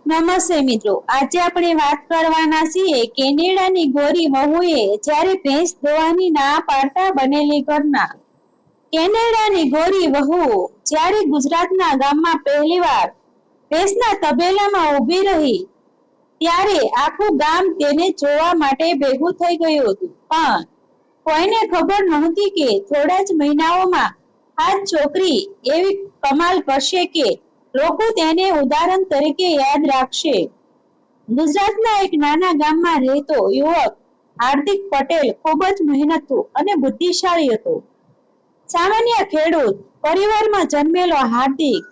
નમસ્તે મિત્રો, આજે આપણે વાત કરવાના છીએ કેનેડાની ગોરી વહુએ જ્યારે ભેંસ દોવાની ના પાડતા બનેલી ઘટના. કેનેડાની ગોરી વહુ જ્યારે ગુજરાતના ગામમાં પહેલીવાર ભેંસના તબેલામાં ઊભી રહી ત્યારે આખું ગામ તેને જોવા માટે ભેગું થઈ ગયું હતું. પણ કોઈને ખબર નહોતી કે થોડા જ મહિનાઓમાં આ છોકરી એવી કમાલ કરશે કે લોકો તેને ઉદાહરણ તરીકે યાદ રાખશે. ગુજરાતના એક નાના ગામમાં રહેતો યુવક હાર્દિક પટેલ ખૂબ જ મહેનતુ અને બુદ્ધિશાળી હતો. સામાન્ય ખેડૂત પરિવારમાં જન્મેલો હાર્દિક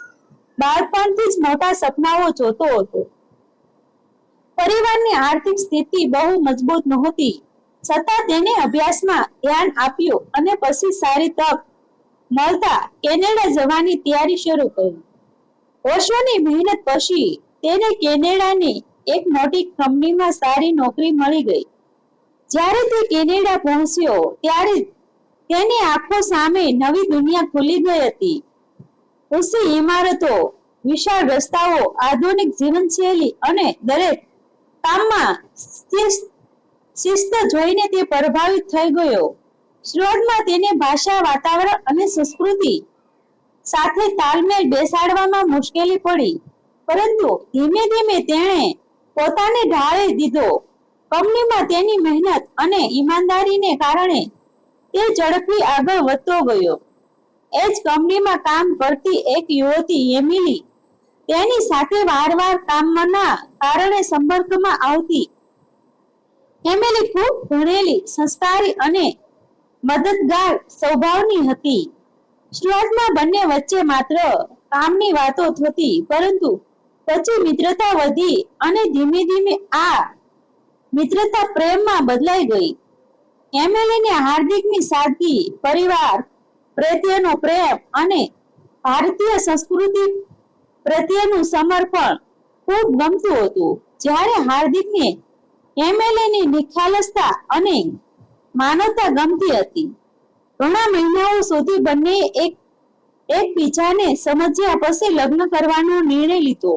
બાળપણથી જ મોટા સપનાઓ જોતો હતો. પરિવારની આર્થિક સ્થિતિ બહુ મજબૂત નહોતી, છતાં તેને અભ્યાસમાં ધ્યાન આપ્યું અને પછી સારી તક મળતા કેનેડા જવાની તૈયારી શરૂ કરી. વર્ષોની મહેનત પછી તેને કેનેડાની એક મોટી કંપનીમાં સારી નોકરી મળી ગઈ. જ્યારે તે કેનેડા પહોંચ્યો ત્યારે તેની આંખો સામે નવી દુનિયા ખુલી ગઈ હતી. ઊંચી ઇમારતો, વિશાળ રસ્તાઓ, આધુનિક જીવનશૈલી અને દરેક કામમાં શિસ્ત જોઈને તે પ્રભાવિત થઈ ગયો. શરૂઆતમાં તેને ભાષા, વાતાવરણ અને સંસ્કૃતિ સાથે તાલમેલ બેસાડવામાં મુશ્કેલી પડી, પરંતુ ધીમે ધીમે તેણે પોતાને ઢાળી દીધો. કંપનીમાં તેની મહેનત અને ઈમાનદારીને કારણે તે ઝડપથી આગળ વધતો ગયો. એ જ કંપનીમાં કામ કરતી એક યુવતી એમિલી તેની સાથે વારંવાર કામના કારણે સંપર્કમાં આવતી. એમિલી ખૂબ ભણેલી, સંસ્કારી અને મદદગાર સ્વભાવની હતી. શરૂઆતમાં બંને વચ્ચે માત્ર કામની વાતો થતી, પરંતુ પછી મિત્રતા વધી અને ધીમે ધીમે આ મિત્રતા પ્રેમમાં બદલાઈ ગઈ. એમિલીને હાર્દિકની સાદગી, પરિવાર પ્રત્યેનો પ્રેમ અને ભારતીય સંસ્કૃતિ પ્રત્યેનું સમર્પણ ખૂબ ગમતું હતું. જ્યારે હાર્દિકને એમિલીની નિખાલસતા અને માનવતા ગમતી હતી. ઘણા મહિનાઓ સુધી બંને એકબીજાને સમજ્યા પછી લગ્ન કરવાનો નિર્ણય લીધો.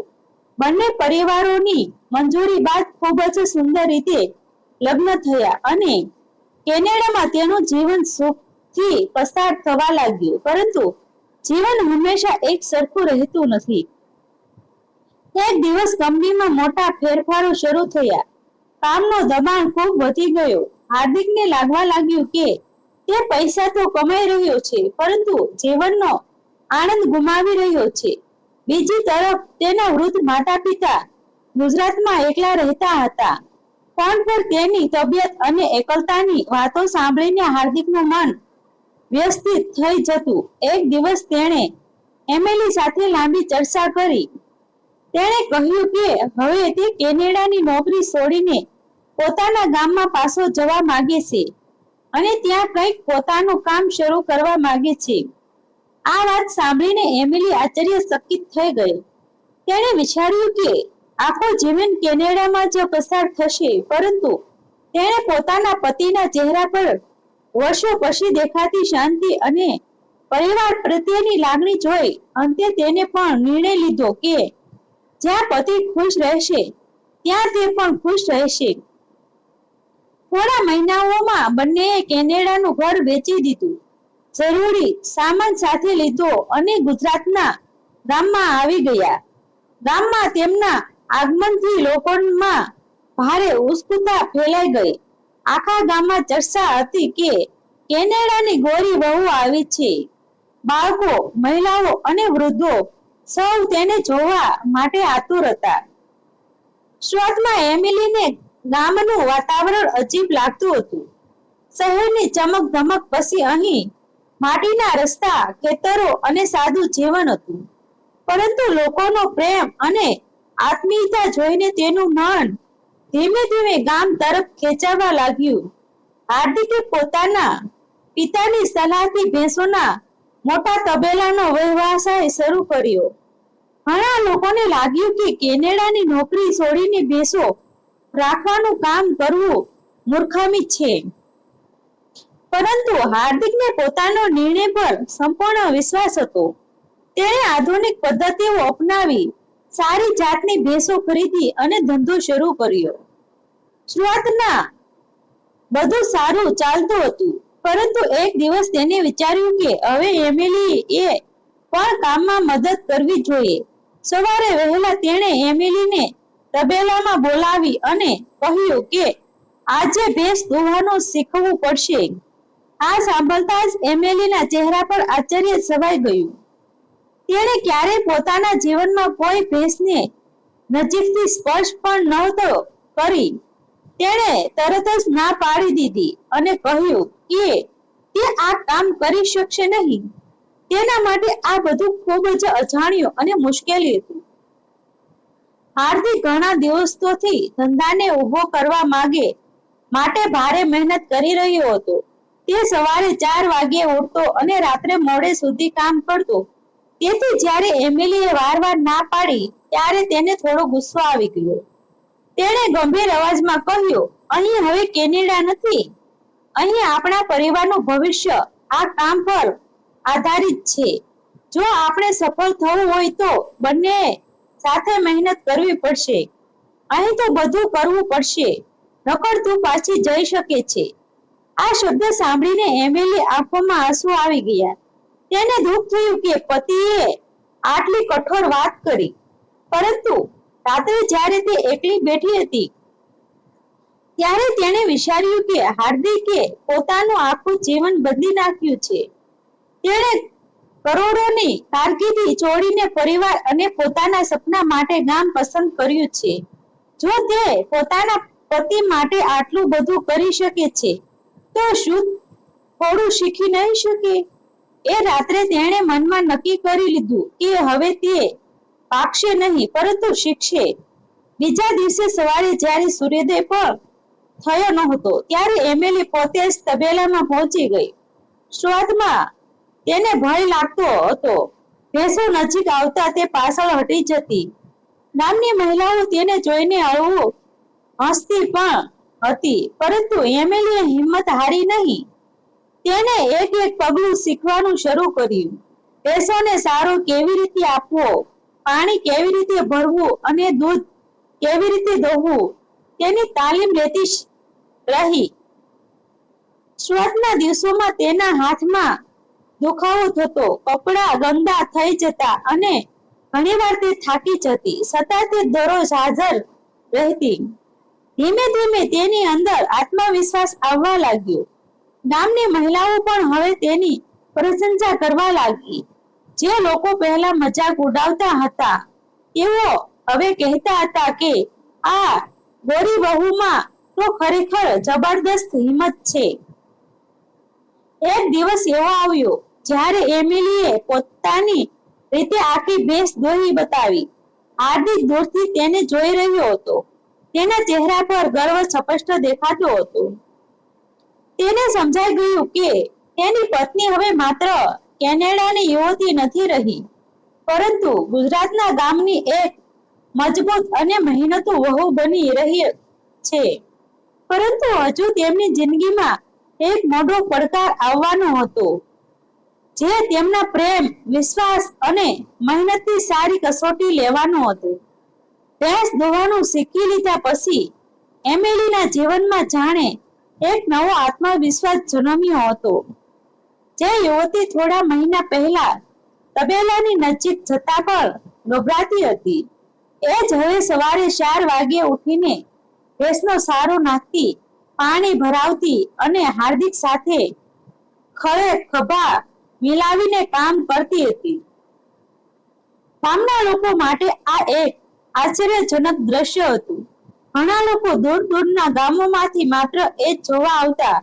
બંને પરિવારોની મંજૂરી બાદ ખૂબ જ સુંદર રીતે લગ્ન થયા અને કેનેડામાં તેનું જીવન સુખથી પસાર થવા લાગ્યું. પરંતુ જીવન હંમેશા એક સરખું રહેતું નથી. એક દિવસ કંપનીમાં મોટા ફેરફારો શરૂ થયા. કામનો દબાણ ખૂબ વધી ગયો. હાર્દિકને લાગવા લાગ્યું કે તે પૈસા તો કમાઈ રહ્યો છે, પરંતુ જીવનનો આનંદ ગુમાવી રહ્યો છે. બીજી તરફ તેના વૃદ્ધ માતા પિતા ગુજરાતમાં એકલા રહેતા હતા. ફોન પર તેની તબિયત અને એકલતાની વાતો સાંભળીને હાર્દિકનું મન વ્યસ્ત થઈ જતું. એક દિવસ તેણે એમિલી સાથે લાંબી ચર્ચા કરી. તેણે કહ્યું કે હવે તે કેનેડાની નોકરી છોડીને પોતાના ગામમાં પાછો જવા માંગે છે અને ત્યાં કંઈક પોતાનું કામ શરૂ કરવા માંગે છે. આ વાત સાંભળીને એમિલી આશ્ચર્યચકિત થઈ ગઈ. તેણે વિચાર્યું કે આખું જીવન કેનેડામાં જ પસાર થશે, પરંતુ તેણે પોતાના પતિના ચહેરા પર વર્ષો પછી દેખાતી શાંતિ અને પરિવાર પ્રત્યેની લાગણી જોઈ અંતે તેને પણ નિર્ણય લીધો કે જ્યાં પતિ ખુશ રહેશે ત્યાં તે પણ ખુશ રહેશે. થોડા મહિનાઓમાં બંનેએ કેનેડાનું ઘર વેચી દીધું, જરૂરી સામાન સાથે લીધો અને ગુજરાતના ગામમાં આવી ગયા. ગામમાં તેમના આગમનથી લોકોમાં ભારે ઉત્સુકતા ફેલાઈ ગઈ. આખા ગામમાં ચર્ચા હતી કે કેનેડાની ગોરી વહુ આવી છે. બાળકો, મહિલાઓ અને વૃદ્ધો સૌ તેને જોવા માટે આતુર હતા. શરૂઆતમાં એમિલીને ગામનું વાતાવરણ અજીબ લાગતું હતું. શહેરની ચમક ધમક પછી અહીં માટીના રસ્તા, ખેતરો અને સાદું જીવન હતું. પરંતુ લોકોનો પ્રેમ અને આત્મીયતા જોઈને તેનું મન ધીમે ધીમે ગામ તરફ ખેંચાવા લાગ્યું. હાર્દિકે પોતાના પિતાની સલાહથી ભેંસોના મોટા તબેલાનો વ્યવસાય શરૂ કર્યો. ઘણા લોકોને લાગ્યું કે કેનેડાની નોકરી છોડીને ભેંસો રાખવાનું કામ કરવું મૂર્ખામી છે, પરંતુ હાર્દિકને પોતાનો નિર્ણય પર સંપૂર્ણ વિશ્વાસ હતો. તેણે આધુનિક પદ્ધતિઓ અપનાવી સારી જાતની ભેંસો ખરીદી અને ધંધો શરૂ કર્યો. શરૂઆતના બધું સારું ચાલતું હતું, પરંતુ એક દિવસ તેને વિચાર્યું કે હવે એમિલી એ પણ કામમાં મદદ કરવી જોઈએ. સવારે વહેલા તેણે એમિલીને તબેલામાં બોલાવી અને કહ્યું કે આજે ભેંસ દોવાનું શીખવું પડશે. આ સાંભળતા જ એમિલીના ચહેરા પર આશ્ચર્ય છવાઈ ગયું. તેણે ક્યારેય પોતાના જીવનમાં કોઈ ભેંસને નજીકથી સ્પર્શ પણ નહોતો કરી. તેણે તરત જ ના પાડી દીધી અને કહ્યું કે તે આ કામ કરી શકશે નહીં. તેના માટે આ બધું ખૂબ જ અજાણ્યું અને મુશ્કેલી હતું. હાર્દિક ઘણા દિવસોથી ધંધાને ઊભો કરવા માટે ભારે મહેનત કરી રહ્યો હતો. તે સવારે 4 વાગ્યે ઉઠતો અને રાત્રે મોડે સુધી કામ કરતો. તેથી જ્યારે એમિલીએ વારવાર ના પાડી ત્યારે તેને થોડો ગુસ્સો આવી ગયો. તેણે ગંભીર અવાજમાં કહ્યું, અહીં હવે કેનેડા નથી. અહીં આપણા પરિવારનું ભવિષ્ય આ કામ પર આધારિત છે. જો આપણે સફળ થવું હોય તો બંને સાથે મહેનત કરવી પડશે. અહીં તો બધું કરવું પડશે, નકર તું પાછી જઈ શકે છે. આ શબ્દ સાંભળીને એમિલી આંખોમાં આંસુ આવી ગયા. તેને દુઃખ થયું કે પતિએ આટલી કઠોર વાત કરી. પરંતુ રાત્રે જ્યારે તે એકલી બેઠી હતી ત્યારે તેણે વિચાર્યું કે હાર્દિકે પોતાનું આખું જીવન બદલી નાખ્યું છે. તેણે કરોડોની કારકિર્દી છોડીને પરિવાર અને પોતાના સપના માટે ગામ પસંદ કર્યું છે. જો તે પોતાના પતિ માટે આટલું બધું કરી શકે છે તો શું થોડું શીખી નહીં શકે? એ રાત્રે તેણે મનમાં નક્કી કરી લીધું કે હવે તે ભાગશે નહીં પરંતુ શીખશે. બીજા દિવસે સવારે જ્યારે સૂર્યોદય પણ થયો નહોતો ત્યારે એમિલી પોતે જ તબેલામાં પહોંચી ગઈ. શરૂઆતમાં તેને ભય લાગતો હતો. ભેંસો નજીક આવતા તે પાછળ હટી જતી. ગામની મહિલાઓ તેને જોઈને હળવું હસતી પણ હતી, પરંતુ એમિલીએ હિંમત હારી નહીં. તેને એક એક પગલું શીખવાનું શરૂ કર્યું. ભેંસોને સારો કેવી રીતે આપવો, પાણી કેવી રીતે ભરવું અને દૂધ કેવી રીતે દોહવું તેની તાલીમ લેતી રહી. શરૂઆતના દિવસોમાં તેના હાથમાં દુખાવો થતો, કપડા ગંદા થઈ જતા અને ઘણીવાર તે થાકી જતી, છતાં તે દરરોજ હાજર રહેતી. ધીમે ધીમે તેની અંદર આત્મવિશ્વાસ આવવા લાગ્યો. ગામની મહિલાઓ પણ હવે તેની પ્રશંસા કરવા લાગી. જે લોકો પહેલા મજાક ઉડાવતા હતા તેઓ હવે કહેતા હતા કે આ ગોરી વહુમાં તો ખરેખર જબરદસ્ત હિંમત છે. એક દિવસ એવો આવ્યો જ્યારે એમિલીએ પોતાની રીતે આખી ભેંસ દોહી બતાવી. હાર્દિક દૂરથી તેને જોઈ રહ્યો હતો. તેના ચહેરા પર ગર્વ સ્પષ્ટ દેખાતો હતો. તેને સમજાઈ ગયું કે તેની પત્ની હવે માત્ર કેનેડાની યુવતી નથી રહી, પરંતુ ગુજરાતના ગામની એક મજબૂત અને મહેનતુ વહુ બની રહી છે. પરંતુ હજુ તેમની જિંદગીમાં એક મોટો પડકાર આવવાનો હતો, જે તેમના પ્રેમ, વિશ્વાસ અને મહેનતની સારી કસોટી લેવાનો હતો. ભેંસ દોવાનું શીખી લીધા પછી એમિલીના જીવનમાં જાણે એક નવો આત્મવિશ્વાસ જન્મ્યો હતો. જે યુવતી થોડા મહિના પહેલા તબેલાની નજીક જતા પણ ગભરાતી હતી, એ જ હવે સવારે 4 વાગ્યે ઉઠીને ભેંસનો સારો નાખતી, પાણી ભરાવતી અને હાર્દિક સાથે ખળે ખભા મિલાવીને કામ કરતી હતી. ગામના લોકો માટે આ એક આશ્ચર્યજનક દ્રશ્ય હતું. ઘણા લોકો દૂર દૂરના ગામોમાંથી માત્ર એ જોવા આવતા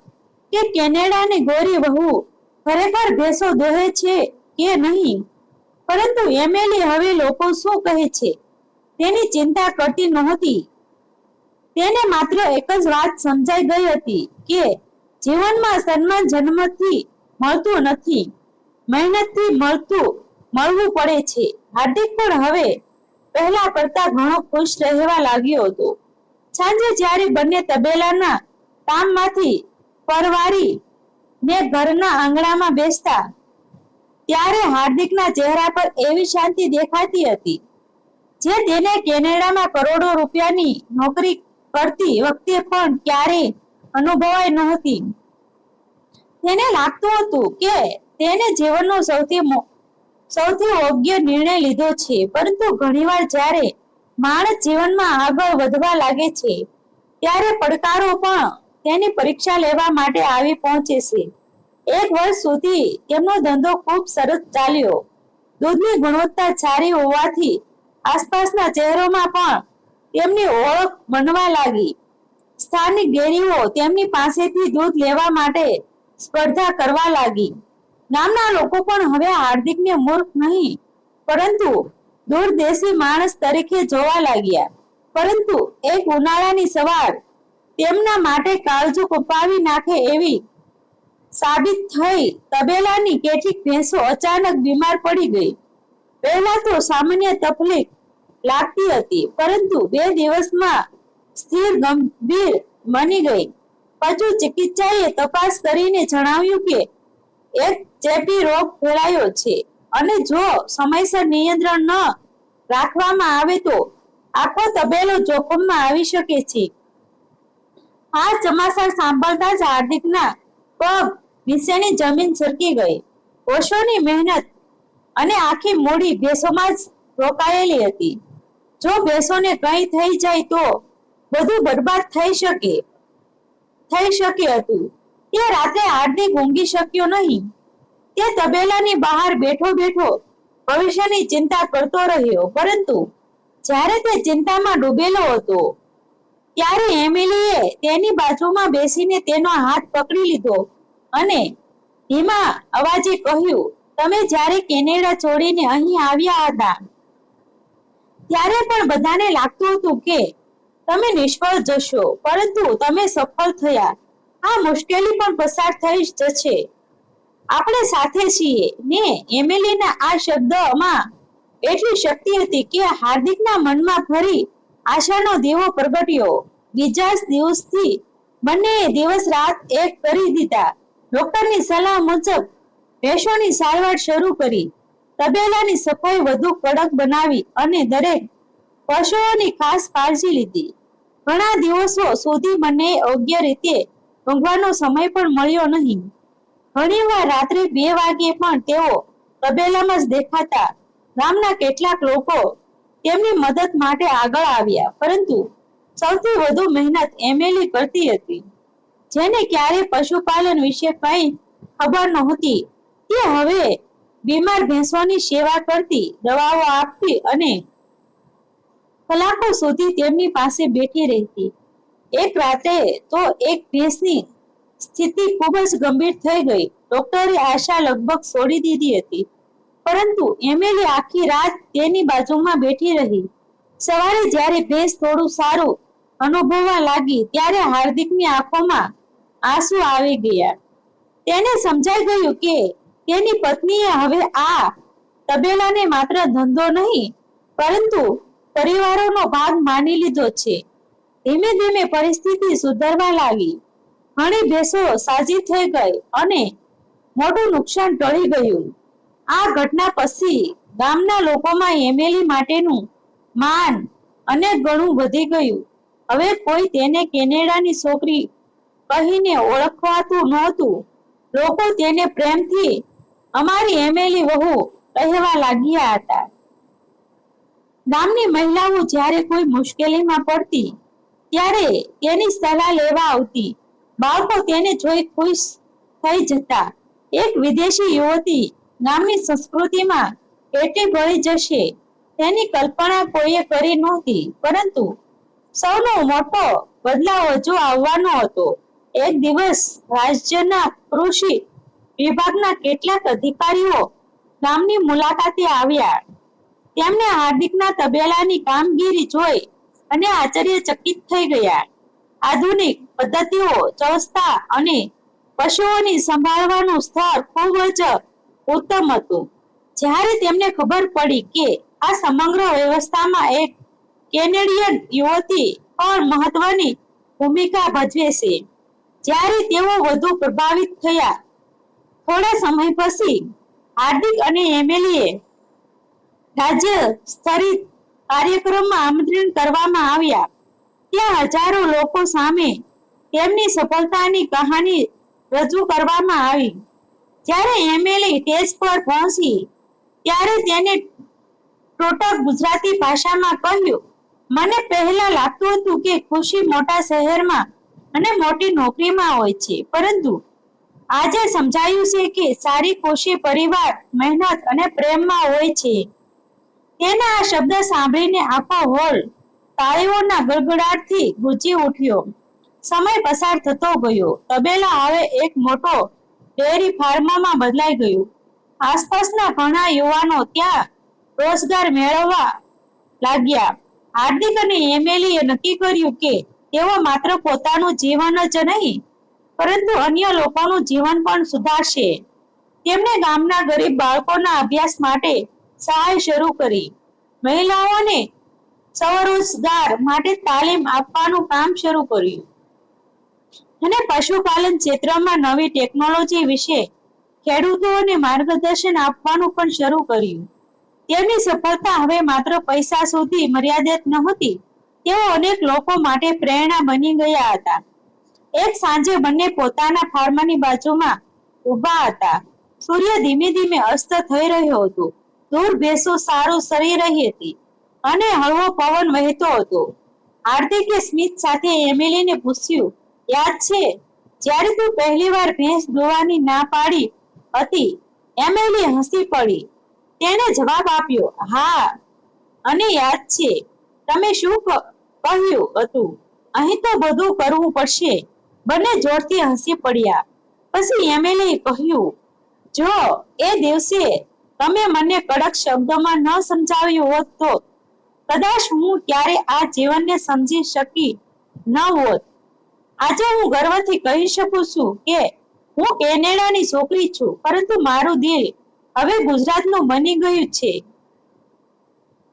કે કેનેડાની ગોરી વહુ ખરેખર ભેંસો દોહે છે કે નહીં. પરંતુ એમિલી હવે લોકો શું કહે છે તેની ચિંતા કરતી નહોતી. તેને માત્ર એક જ વાત સમજાઈ ગઈ હતી કે જીવનમાં સન્માન જન્મથી મળતું નથી, મહેનતથી મળવું પડે છે. હાર્દિક પણ હવે પહેલા કરતા ઘણો ખુશ રહેવા લાગ્યો હતો. સાંજે જ્યારે બંને તબેલાના કામમાંથી પરવારી ને ઘરના આંગણામાં બેસતા ત્યારે હાર્દિકના ચહેરા પર એવી શાંતિ દેખાતી હતી જે તેને કેનેડામાં કરોડો રૂપિયાની નોકરી કરતી વખતે પણ ક્યારેય અનુભવાઈ નહોતી. તેને લાગતું હતું કે તેને જીવનનો સૌથી યોગ્ય નિર્ણય લીધો છે, પરંતુ ઘણીવાર જ્યારે માણસ જીવનમાં આગળ વધવા લાગે છે ત્યારે પડકારો પણ તેની પરીક્ષા લેવા માટે આવી પહોંચે છે. એક વર્ષ સુધી તેમનો ધંધો ખૂબ સરસ ચાલ્યો. દૂધની ગુણવત્તા સારી હોવાથી આસપાસના શહેરોમાં પણ તેમની ઓળખ બનવા લાગી. સ્થાનિક ડેરીઓ તેમની પાસેથી દૂધ લેવા માટે સ્પર્ધા કરવા લાગી. ગામના લોકો પણ હવે હાર્દિકને મૂર્ખ નહીં પરંતુ દૂરદેશી માણસ તરીકે જોવા લાગ્યા. પરંતુ એક ઉનાળાની સવાર તેમના માટે કાળજું કપાવી નાખે એવી સાબિત થઈ. તબેલાની કેટલીક ભેંસો અચાનક બીમાર પડી ગઈ. પહેલા તો સામાન્ય તકલીફ લાગતી હતી, પરંતુ 2 દિવસમાં સ્થિર ગંભીર બની ગઈ. પછી ચિકિત્સકે તપાસ કરીને જણાવ્યું કે એક ચેપી રોગ ફેલાયો છે અને જો સમયસર નિયંત્રણ ન રાખવામાં આવે તો આખો તબેલો જોખમમાં આવી શકે છે. આ સમાચાર સાંભળતા જ હાર્દિકના પગ નીચેની જમીન સરકી ગઈ. વર્ષોની મહેનત અને આખી મૂડી ભેંસોમાં જ રોકાયેલી હતી. જો ભેંસોને કંઈ થઈ જાય તો બધું બરબાદ થઈ શકે હતું. તે રાત્રે હાર્દિક ઊંઘી શક્યો નહીં. તે તબેલાની બહાર બેઠો ભવિષ્યની ચિંતા કરતો રહ્યો. પરંતુ જ્યારે તે ચિંતામાં ડૂબેલો હતો ત્યારે એમિલીએ તેની બાજુમાં બેસીને તેનો હાથ પકડી લીધો અને ધીમા અવાજે કહ્યું, તમે જ્યારે કેનેડા છોડીને અહીં આવ્યા હતા ત્યારે પણ બધાને લાગતું હતું કે તમે નિષ્ફળ જશો, પરંતુ તમે સફળ થયા. આ મુશ્કેલી પણ પસાર થઈ જશે. આપણે સાથે છીએ ને. એમિલીના આ શબ્દોમાં એટલી શક્તિ હતી કે હાર્દિકના મનમાં ફરી આશાનો દીવો પ્રગટ્યો. બીજા દિવસથી બંનેએ દિવસ રાત એક કરી દીધા. ડોક્ટરની સલાહ મુજબ ભેંસોની સારવાર શરૂ કરી, તબેલાની સફાઈ વધુ કડક બનાવી અને દરેક પશુઓની ખાસ કાળજી લીધી. ઘણા દિવસો સુધી બંને યોગ્ય રીતે ઊંઘવાનો સમય પણ મળ્યો નહીં. ઘણીવાર રાત્રે 2 વાગ્યે પણ તેઓ તબેલામાં જ દેખાતા. ગામના કેટલાક લોકો તેમની મદદ માટે આગળ આવ્યા, પરંતુ સૌથી વધુ મહેનત એમિલી કરતી હતી, જેને ક્યારે પશુપાલન વિશે કંઈ ખબર નહોતી. તે હવે બીમાર ભેંસોની સેવા કરતી, દવાઓ આપતી અને કલાકો સુધી તેમની પાસે બેઠી રહેતી. એક રાત્રે તો એક ભેંસની સ્થિતિ ખૂબ જ ગંભીર થઈ ગઈ. ડોક્ટરે આશા લગભગ છોડી દીધી હતી, પરંતુ એમિલી આખી રાત તેની બાજુમાં બેઠી રહી. સવારે જ્યારે ભેંસ થોડું સારું અનુભવવા લાગી ત્યારે હાર્દિકની આંખોમાં આંસુ આવી ગયા. તેને સમજાઈ ગયું કે તેની પત્નીએ હવે આ તબેલાને માત્ર ધંધો નહીં પરંતુ પરિવારનો ભાગ માની લીધો છે. ધીમે ધીમે પરિસ્થિતિ સુધરવા લાગી. ઘણી ભેંસો સાજી થઈ ગઈ અને મોટું નુકસાન ટળી ગયું. આ ઘટના પછી ગામના લોકોમાં એમિલી માટેનું માન અનેક ગણું વધી ગયું. હવે કોઈ તેને કેનેડાની છોકરી કહીને ઓળખવાતું નહોતું. લોકો તેને પ્રેમથી અમારી એમિલી વહુ કહેવા લાગ્યા હતા. ગામની મહિલાઓ જ્યારે કોઈ મુશ્કેલીમાં પડતી ત્યારે તેની સલાહ લેવા આવતી. બાળકો તેને જોઈ ખુશ થઈ જતા. એક વિદેશી યુવતી ગામની સંસ્કૃતિમાં એટલી ભળી જશે તેની કલ્પના કોઈએ કરી નહોતી. પરંતુ સૌનો મોટો બદલાવ હજુ આવવાનો હતો. એક દિવસ રાજ્યના કૃષિ વિભાગના કેટલાક અધિકારીઓ ગામની મુલાકાતે આવ્યા. તેમને હાર્દિકના તબેલાની કામગીરી જોઈ અને આશ્ચર્યચકિત થઈ ગયા. આધુનિક પદ્ધતિઓ, વ્યવસ્થા અને પશુઓની સંભાળવાનું સ્તર ખૂબ જ ઉત્તમ હતું. જ્યારે તેમને ખબર પડી કે આ સમગ્ર વ્યવસ્થામાં એક કેનેડિયન યુવતી પણ મહત્વની ભૂમિકા ભજવે છે, જ્યારે તેઓ વધુ પ્રભાવિત થયા. થોડા સમય પછી હાર્દિક અને એમિલીએ રાજ્ય સ્તરીય કાર્યક્રમમાં આમંત્રણ કરવામાં આવ્યા. ત્યાં હજારો લોકો સામે તેમની સફળતાની કહાની રજૂ કરવામાં આવી. જ્યારે એમિલી સ્ટેજ પર પહોંચી ત્યારે તેને ટોટક ગુજરાતી ભાષામાં કહ્યું, મને પહેલા લાગતું હતું કે ખુશી મોટા શહેરમાં અને મોટી નોકરીમાં હોય છે, પરંતુ આજે સમજાયું છે કે સારી ખુશી પરિવાર, મહેનત અને પ્રેમમાં હોય છે. તેના આ શબ્દ સાંભળીને આખો હોલ તાળીઓના ગડગડાટથી ગુંજી ઉઠ્યો. સમય પસાર થતો ગયો. તબેલા હવે એક મોટો ડેરી ફાર્મમાં બદલાઈ ગયું. આસપાસના ઘણા યુવાનો ત્યાં રોજગાર મેળવવા લાગ્યા. હાર્દિક અને એમિલીએ નક્કી કર્યું કે તેઓ માત્ર પોતાનું જીવન જ નહીં, પરંતુ અન્ય લોકોનું જીવન પણ સુધારશે. તેમણે ગામના ગરીબ બાળકોના અભ્યાસ માટે સહાય શરૂ કરી. મહિલાઓને સ્વરોજગાર માટે તાલીમ આપવાનું કામ શરૂ કર્યું અને પશુપાલન ક્ષેત્રમાં નવી ટેકનોલોજી વિશે ખેડૂતોને માર્ગદર્શન આપવાનું પણ શરૂ કર્યું. તેમની સફળતા હવે માત્ર પૈસા સુધી મર્યાદિત નહોતી. તેઓ અનેક લોકો માટે પ્રેરણા બની ગયા હતા. એક સાંજે બંને પોતાના ફાર્મની બાજુમાં ઊભા હતા. સૂર્ય ધીમે ધીમે અસ્ત થઈ રહ્યો હતો. દૂર ભેંસો સારું સરી રહી હતી અને હળવો પવન વહેતો હતો. હાર્દિકે સ્મિત સાથે એમિલીને પૂછ્યું, યાદ છે જ્યારે તું પહેલી વાર ભેંસ દોવાની ના પાડી હતી? એમિલી હસી પડી. તેણે જવાબ આપ્યો, હા, અને યાદ છે તમે શું કહ્યું હતું? અહીં તો બધું કરવું પડશે. બંને જોરથી હસી પડ્યા. પછી એમિલીએ કહ્યું, જો એ દિવસે તમે મને કડક શબ્દોમાં ન સમજાવ્યું હોત તો કદાચ હું ક્યારે આ જીવનને સમજી શકી ન હોત. આજે હું ગર્વથી કહી શકું છું કે હું કેનેડાની છોકરી છું, પરંતુ મારું દિલ હવે ગુજરાતનું બની ગયું છે.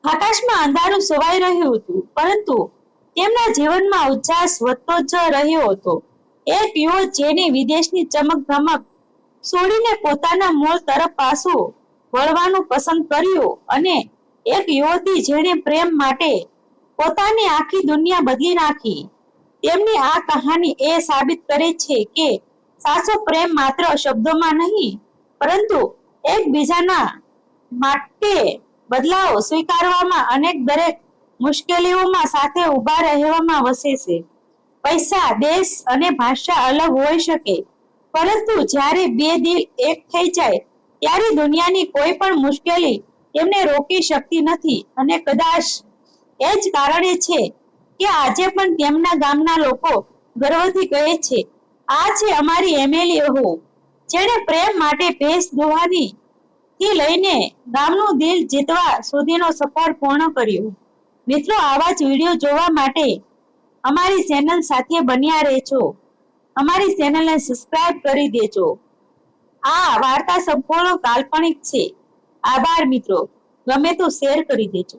આકાશમાં અંધારું છવાઈ રહ્યું હતું, પરંતુ તેમના જીવનમાં ઉચ્છ્વાસ વધતો જ રહ્યો હતો. એક યુવક જેને વિદેશની ચમક ધમક છોડીને પોતાના મૂળ તરફ પાછું વળવાનું પસંદ કર્યું, અને એક યુવતી જેણે પ્રેમ માટે પોતાની આખી દુનિયા બદલી નાખી. તેમની આ કહાની એ સાબિત કરે છે કે સાચો પ્રેમ માત્ર શબ્દોમાં નહીં, પરંતુ એકબીજાના માટે બદલાવ સ્વીકારવામાં અને દરેક મુશ્કેલીઓમાં સાથે ઊભા રહેવામાં વસે છે. પૈસા, દેશ અને ભાષા અલગ હોઈ શકે, પરંતુ જ્યારે બે દિલ એક થઈ જાય ત્યારે દુનિયાની કોઈ પણ મુશ્કેલી તેમને રોકી શકતી નથી. અને કદાચ એ જ કારણે છે કે આજે પણ તેમના ગામના લોકો ગર્વથી કહે છે, આ છે અમારી એમિલી હો, જેણે પ્રેમ માટે ભેંસ દોવાની થી લઈને ગામનું દિલ જીતવા સુધીનો સફર પૂર્ણ કર્યો. મિત્રો, આવા જ વિડીયો જોવા માટે અમારી ચેનલ સાથે બન્યા રહેજો. અમારી ચેનલને સબસ્ક્રાઇબ કરી દેજો. આ વાર્તા સંપૂર્ણ કાલ્પનિક છે. આભાર મિત્રો. ગમે તો શેર કરી દેજો.